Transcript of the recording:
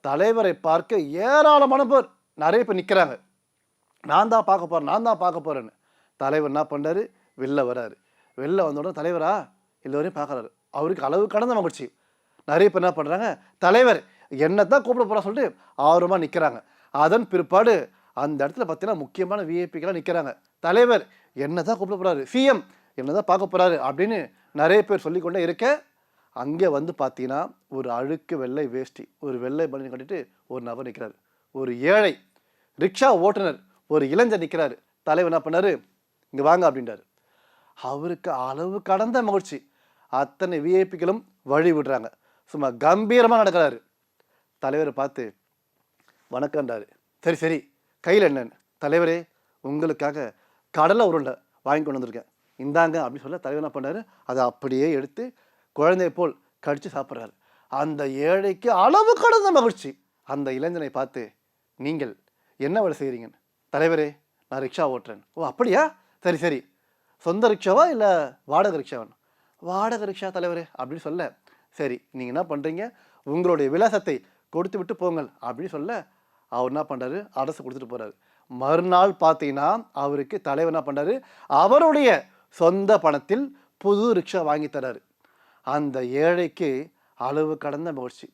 தலைவரை பார்க்க ஏராளமான பேர் நிறைய பேர் நிற்கிறாங்க. நான் தான் பார்க்க போகிறேன், நான் தான் பார்க்க போகிறேன்னு. தலைவர் என்ன பண்ணுறாரு, வெளில வராரு. வெளில வந்த உடனே தலைவரா எல்லோரையும் பார்க்குறாரு. அவருக்கு அளவு கடந்த மகிழ்ச்சி. நிறைய பேர் என்ன பண்ணுறாங்க, தலைவர் என்ன தான் கூப்பிட போகிறா சொல்லிட்டு ஆர்வமாக நிற்கிறாங்க. அதன் பிற்பாடு அந்த இடத்துல பார்த்தீங்கன்னா முக்கியமான விஐபிக்கெல்லாம் நிற்கிறாங்க. தலைவர் என்ன தான் கூப்பிட போகிறாரு, சிஎம் என்ன தான் பார்க்க போகிறாரு அப்படின்னு நிறைய பேர் சொல்லிக்கொண்டே இருக்க, அங்கே வந்து பார்த்தீங்கன்னா ஒரு அழுக்கு வெள்ளை வேஷ்டி, ஒரு வெள்ளை பனியன் கட்டிட்டு ஒரு நபர் நிற்கிறாரு. ஒரு ஏழை ரிக்ஷா ஓட்டுநர், ஒரு இளைஞர் நிற்கிறாரு. தலைவர் என்ன பண்ணாரு, இங்கே வாங்க அப்படின்றாரு. அவருக்கு அளவு கடந்த மகிழ்ச்சி. அத்தனை விஐபிக்களும் வழி விடுறாங்க. சும்மா கம்பீரமாக நடக்கிறாரு. தலைவரை பார்த்து வணக்கம்ன்றாரு. சரி சரி, கையில் என்னன்னு, தலைவரே உங்களுக்காக கடலை உருண்டை வாங்கி கொண்டு வந்திருக்கேன், இந்தாங்க அப்படின்னு சொல்ல தலைவர் என்ன பண்ணாரு, அதை அப்படியே எடுத்து குழந்தைய போல் கடிச்சு சாப்பிட்றாரு. அந்த ஏழைக்கு அளவு கடந்த மகிழ்ச்சி. அந்த இளைஞனை பார்த்து, நீங்கள் என்ன வேலை செய்கிறீங்கன்னு. தலைவரே நான் ரிக்ஷா ஓட்டுறேன். ஓ அப்படியா, சரி சரி, சொந்த ரிக்ஷாவா இல்லை வாடகை ரிக்ஷாவான்னு. வாடகை ரிக்ஷா தலைவரே அப்படின்னு சொல்ல, சரி நீங்கள் என்ன பண்ணுறீங்க, உங்களுடைய விலாசத்தை கொடுத்து விட்டு போங்கள் அப்படின்னு சொல்ல, அவர் என்ன பண்ணுறாரு, அரசு கொடுத்துட்டு போகிறாரு. மறுநாள் பார்த்தீங்கன்னா அவருக்கு தலைவர் என்ன பண்ணுறாரு, அவருடைய சொந்த பணத்தில் புது ரிக்ஷா வாங்கி தராரு. அந்த ஏழைக்கு அளவு கடந்த மகிழ்ச்சி.